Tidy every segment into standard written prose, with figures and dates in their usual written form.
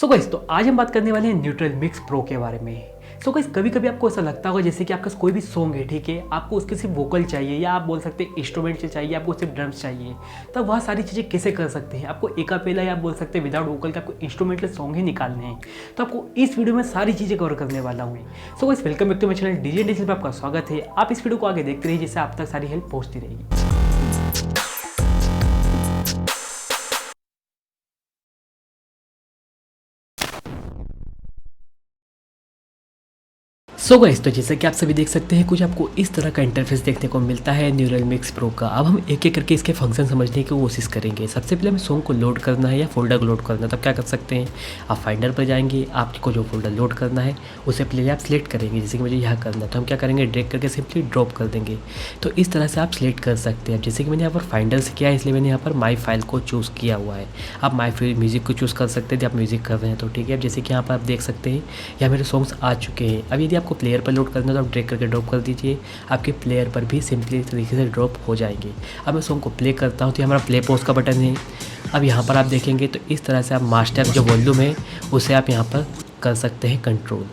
So guys, तो आज हम बात करने वाले हैं न्यूट्रल मिक्स प्रो के बारे में। सो गाइस, कभी कभी आपको ऐसा लगता होगा जैसे कि आपका कोई भी सॉन्ग है, ठीक है, आपको उसके सिर्फ वोकल चाहिए या आप बोल सकते हैं इंस्ट्रूमेंट चाहिए, आपको सिर्फ ड्रम्स चाहिए, तब वह सारी चीज़ें कैसे कर सकते हैं। आपको एक अकेला या आप बोल सकते हैं विदाउट वोकल के आपको इंस्ट्रूमेंटल सॉन्ग ही निकालने हैं। तो आपको इस वीडियो में सारी चीज़ें कवर करने वाला हूँ। So guys, welcome back to my channel DJ digital पे आपका स्वागत है। आप इस वीडियो को आगे देखते रहिए जिससे आप तक सारी हेल्प पहुँचती रहेगी। सो गाइस, तो जैसा कि आप सभी देख सकते हैं, कुछ आपको इस तरह का इंटरफेस देखने को मिलता है न्यूरल मिक्स प्रो का। अब हम एक एक करके इसके फंक्शन समझने की कोशिश करेंगे। सबसे पहले हमें सॉन्ग को लोड करना है या फोल्डर को लोड करना है, तब क्या कर सकते हैं, आप फाइंडर पर जाएंगे, आपको जो फोल्डर लोड करना है उसे पहले आप सिलेक्ट करेंगे। जैसे कि मुझे यहाँ करना है तो हम क्या करेंगे, ड्रैग करके सिंपली ड्रॉप कर देंगे। तो इस तरह से आप सिलेक्ट कर सकते हैं। जैसे कि मैंने यहाँ पर फाइंडर से किया है, इसलिए मैंने यहाँ पर माई फाइल को चूज़ किया हुआ है। आप माई म्यूज़िक को चूज़ कर सकते हैं यदि आप म्यूज़िक कर रहे हैं तो, ठीक है। अब जैसे कि यहाँ पर आप देख सकते हैं यहाँ मेरे सॉन्ग्स आ चुके हैं। अब यदि आपको प्लेयर पर लोड करना है तो आप ड्रैग करके ड्रॉप कर दीजिए, आपके प्लेयर पर भी सिंपली तरीके से ड्रॉप हो जाएंगे। अब मैं सॉन्ग को प्ले करता हूँ तो हमारा प्ले पॉज का बटन है। अब यहाँ पर आप देखेंगे तो इस तरह से आप मास्टर जो वॉल्यूम है उसे आप यहाँ पर कर सकते हैं कंट्रोल।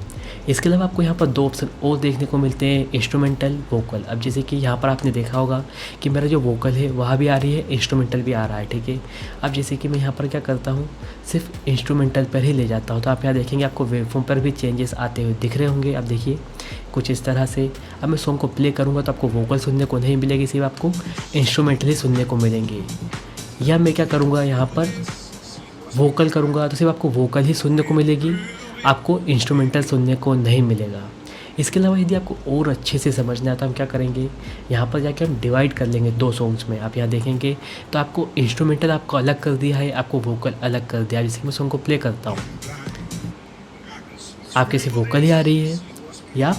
इसके अलावा आपको यहाँ पर दो ऑप्शन और देखने को मिलते हैं, इंस्ट्रूमेंटल, वोकल। अब जैसे कि यहाँ पर आपने देखा होगा कि मेरा जो वोकल है वह भी आ रही है, इंस्ट्रूमेंटल भी आ रहा है, ठीक है। अब जैसे कि मैं यहाँ पर क्या करता हूँ, सिर्फ इंस्ट्रूमेंटल पर ही ले जाता हूँ, तो आप यहाँ देखेंगे आपको वेवफॉर्म पर भी चेंजेस आते हुए दिख रहे होंगे। अब देखिए कुछ इस तरह से। अब मैं सॉन्ग को प्ले करूँगा तो आपको वोकल सुनने को नहीं मिलेगी, सिर्फ आपको इंस्ट्रूमेंटल ही सुनने को मिलेंगे। या मैं क्या करूँगा, यहाँ पर वोकल करूँगा तो सिर्फ आपको वोकल ही सुनने को मिलेगी, आपको इंस्ट्रूमेंटल सुनने को नहीं मिलेगा। इसके अलावा यदि आपको और अच्छे से समझना है तो हम क्या करेंगे, यहाँ पर जाके हम डिवाइड कर लेंगे दो सॉन्ग्स में। आप यहाँ देखेंगे तो आपको इंस्ट्रूमेंटल आपको अलग कर दिया है, आपको वोकल अलग कर दिया है। जैसे मैं सॉन्ग को प्ले करता हूँ, आपके सिर्फ वोकल ही आ रही है या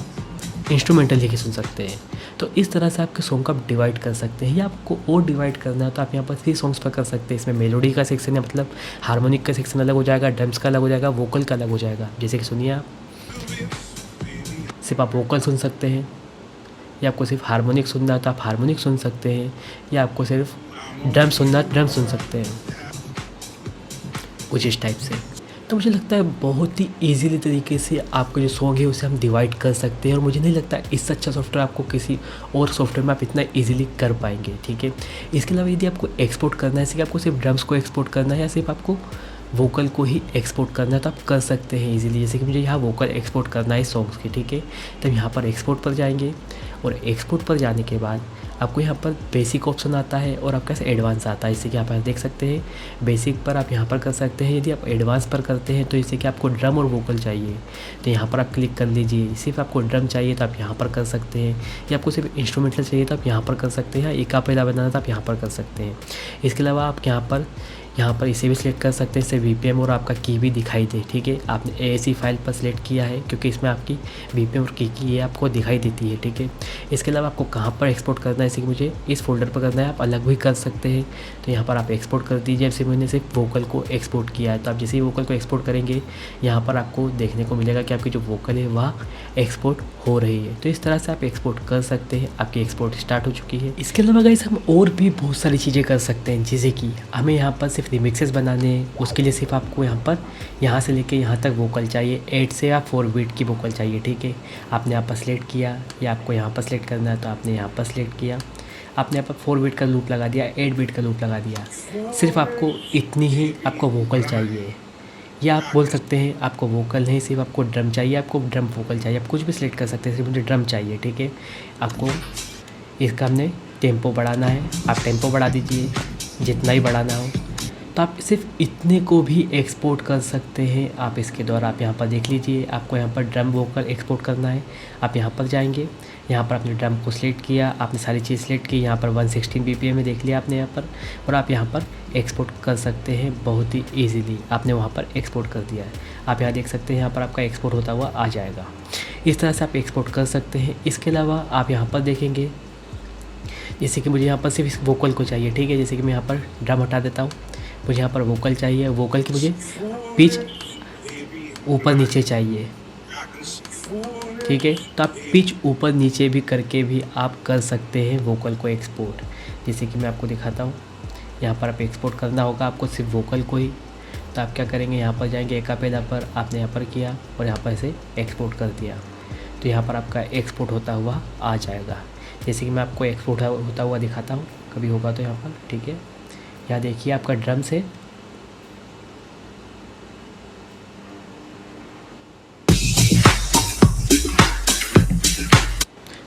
इंस्ट्रूमेंटल ही सुन सकते हैं। तो इस तरह से आपके सॉन्ग को आप डिवाइड कर सकते हैं। या आपको और डिवाइड करना है तो आप यहाँ पर 3 सॉन्ग्स पर कर सकते हैं। इसमें मेलोडी का सेक्शन है, मतलब हार्मोनिक का सेक्शन अलग हो जाएगा, ड्रम्स का अलग हो जाएगा, वोकल का अलग हो जाएगा। जैसे कि सुनिए, आप सिर्फ आप वोकल सुन सकते हैं, या आपको सिर्फ हार्मोनिक सुनना है तो आप हार्मोनिक सुन सकते हैं, या आपको सिर्फ ड्रम सुनना है ड्रम सुन सकते हैं, कुछ इस टाइप से। तो मुझे लगता है बहुत ही ईजीली तरीके से आपका जो सॉन्ग है उसे हम डिवाइड कर सकते हैं, और मुझे नहीं लगता इससे अच्छा सॉफ्टवेयर आपको किसी और सॉफ्टवेयर में आप इतना इजीली कर पाएंगे, ठीक है। इसके अलावा यदि आपको एक्सपोर्ट करना है, जैसे कि आपको सिर्फ ड्रम्स को एक्सपोर्ट करना है या सिर्फ आपको वोकल को ही एक्सपोर्ट करना है, तो आप कर सकते हैं इजीली। जैसे कि मुझे यहाँ वोकल एक्सपोर्ट करना है सॉन्ग्स के, ठीक है। तब यहाँ पर एक्सपोर्ट पर जाएंगे, और एक्सपोर्ट पर जाने के बाद आपको यहाँ पर बेसिक ऑप्शन आता है और आपका एडवांस आता है। जैसे कि आप यहाँ देख सकते हैं, बेसिक पर आप यहाँ पर कर सकते हैं। यदि आप एडवांस पर करते हैं तो जैसे कि आपको ड्रम और वोकल चाहिए तो यहाँ पर आप क्लिक कर लीजिए। सिर्फ आपको ड्रम चाहिए तो आप यहाँ पर कर सकते हैं, या आपको सिर्फ इंस्ट्रूमेंटल चाहिए तो आप यहाँ पर कर सकते हैं, एक अकेला बनाना तो आप यहाँ पर कर सकते हैं। इसके अलावा आप यहाँ पर इसे भी सिलेक्ट कर सकते हैं, इससे VPM और आपका की भी दिखाई दे, ठीक है। आपने AAC फाइल पर सिलेक्ट किया है क्योंकि इसमें आपकी VPM और की ये आपको दिखाई देती है, ठीक है। इसके अलावा आपको कहाँ पर एक्सपोर्ट करना है, जैसे कि मुझे इस फोल्डर पर करना है, आप अलग भी कर सकते हैं। तो यहाँ पर आप एक्सपोर्ट कर दीजिए। जैसे मैंने सिर्फ वोकल को एक्सपोर्ट किया है, तो आप जैसे ही वोकल को एक्सपोर्ट करेंगे यहाँ पर आपको देखने को मिलेगा कि आपकी जो वोकल है वह एक्सपोर्ट हो रही है। तो इस तरह से आप एक्सपोर्ट कर सकते हैं। आपकी एक्सपोर्ट स्टार्ट हो चुकी है। इसके अलावा गाइस हम और भी बहुत सारी चीज़ें कर सकते हैं, जैसे कि हमें यहाँ पर सिर्फ रिमिक्सेस बनाने हैं, उसके लिए सिर्फ आपको यहाँ से लेके यहाँ तक वोकल चाहिए, 8 से या 4 बीट की वोकल चाहिए, ठीक है। आपने यहाँ पर सिलेक्ट किया, या आपको यहाँ पर सिलेक्ट करना है तो आपने यहाँ पर सिलेक्ट किया, आपने यहाँ पर 4 बीट का लूप लगा दिया, 8 बीट का लूप लगा दिया। सिर्फ आपको इतनी ही आपको वोकल चाहिए, या आप बोल सकते हैं आपको वोकल नहीं, सिर्फ आपको ड्रम चाहिए, आपको ड्रम वोकल चाहिए, आप कुछ भी सिलेक्ट कर सकते हैं। सिर्फ मुझे ड्रम चाहिए, ठीक है। आपको इसका हमने टेम्पो बढ़ाना है, आप टेम्पो बढ़ा दीजिए जितना ही बढ़ाना हो। तो आप सिर्फ इतने को भी एक्सपोर्ट कर सकते हैं। आप इसके द्वारा आप यहाँ पर देख लीजिए, आपको यहाँ पर ड्रम वोकल एक्सपोर्ट करना है, आप यहाँ पर जाएंगे, यहाँ पर आपने ड्रम को सिलेक्ट किया, आपने सारी चीज़ सिलेक्ट की, यहाँ पर 116 BPM में देख लिया आपने यहाँ पर, और आप यहाँ पर एक्सपोर्ट कर सकते हैं बहुत ही ईजीली। आपने वहाँ पर एक्सपोर्ट कर दिया है, आप यहाँ देख सकते हैं, यहाँ पर आपका एक्सपोर्ट होता हुआ आ जाएगा। इस तरह से आप एक्सपोर्ट कर सकते हैं। इसके अलावा आप यहाँ पर देखेंगे, जैसे कि मुझे यहाँ पर सिर्फ इस वोकल को चाहिए, ठीक है। जैसे कि मैं यहाँ पर ड्रम हटा देता हूँ, मुझे यहाँ पर वोकल चाहिए, वोकल की मुझे पिच ऊपर नीचे चाहिए, ठीक है। तो आप पिच ऊपर नीचे भी करके भी आप कर सकते हैं वोकल को एक्सपोर्ट। जैसे कि मैं आपको दिखाता हूँ, यहाँ पर आप एक्सपोर्ट करना होगा आपको सिर्फ वोकल को ही, तो आप क्या करेंगे, यहाँ पर जाएंगे एकापेला पर, आपने यहाँ पर किया और यहाँ पर इसे एक्सपोर्ट कर दिया, तो यहाँ पर आपका एक्सपोर्ट होता हुआ आ जाएगा। जैसे कि मैं आपको एक्सपोर्ट होता हुआ दिखाता हूँ, कभी होगा तो यहाँ पर, ठीक है। यहाँ देखिए आपका ड्रम से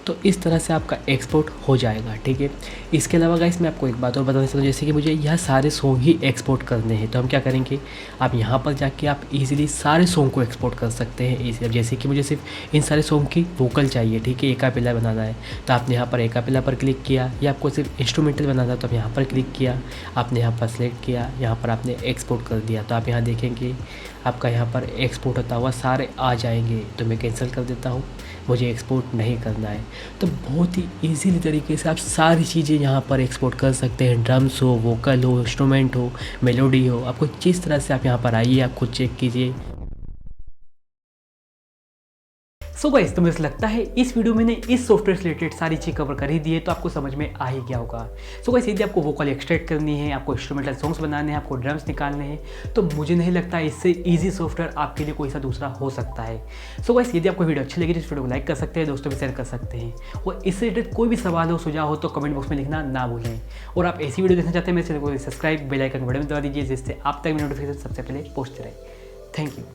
तो इस तरह से आपका एक्सपोर्ट हो जाएगा, ठीक है। इसके अलावा गाइस मैं आपको एक बात और बताना चाहता हूँ, जैसे कि मुझे यह सारे सॉन्ग ही एक्सपोर्ट करने हैं, तो हम क्या करेंगे, आप यहाँ पर जाके आप इजीली सारे सॉन्ग को एक्सपोर्ट कर सकते हैं इसी। अब जैसे कि मुझे सिर्फ इन सारे सॉन्ग की वोकल चाहिए, ठीक है, एकापेला बनाना है, तो आपने यहाँ पर एकापेला पर क्लिक किया, या आपको सिर्फ इंस्ट्रूमेंटल बनाना है तो आप यहाँ पर क्लिक किया, आपने यहाँ पर सेलेक्ट किया, यहाँ पर आपने एक्सपोर्ट कर दिया, तो आप यहाँ देखेंगे आपका यहाँ पर एक्सपोर्ट होता हुआ सारे आ जाएंगे। तो मैं कैंसिल कर देता हूँ, मुझे एक्सपोर्ट नहीं करना है। तो बहुत ही ईजीली तरीके से आप सारी चीज़ें यहाँ पर एक्सपोर्ट कर सकते हैं, ड्रम्स हो, वोकल हो, इंस्ट्रूमेंट हो, मेलोडी हो, आपको जिस तरह से आप यहाँ पर आइए, आप खुद चेक कीजिए। सो गाइस, तो मुझे लगता है इस वीडियो में मैंने इस सॉफ्टवेयर से रिलेटेड सारी चीज़ कवर कर ही दी है, तो आपको समझ में आ ही गया होगा। सो गाइस, यदि आपको वोकल एक्सट्रैक्ट करनी है, आपको इंस्ट्रूमेंटल सॉन्ग्स बनाने हैं, आपको ड्रम्स निकालने हैं, तो मुझे नहीं लगता इससे ईजी सॉफ्टवेयर आपके लिए कोई सा दूसरा हो सकता है। सो गाइस, यदि आपको वीडियो अच्छी लगी तो इस वीडियो को लाइक कर सकते हैं, दोस्तों भी शेयर कर सकते हैं, और इससे रिलेटेड कोई भी सवाल हो, सुझाव हो तो कमेंट बॉक्स में लिखना ना भूलें। और आप ऐसी वीडियो देखना चाहते हैं मेरे चैनल को सब्सक्राइब, बेल आइकन बटन में दबा दीजिए, जिससे आप तक मेरी नोटिफिकेशन सबसे पहले पहुंचते रहे। Thank you.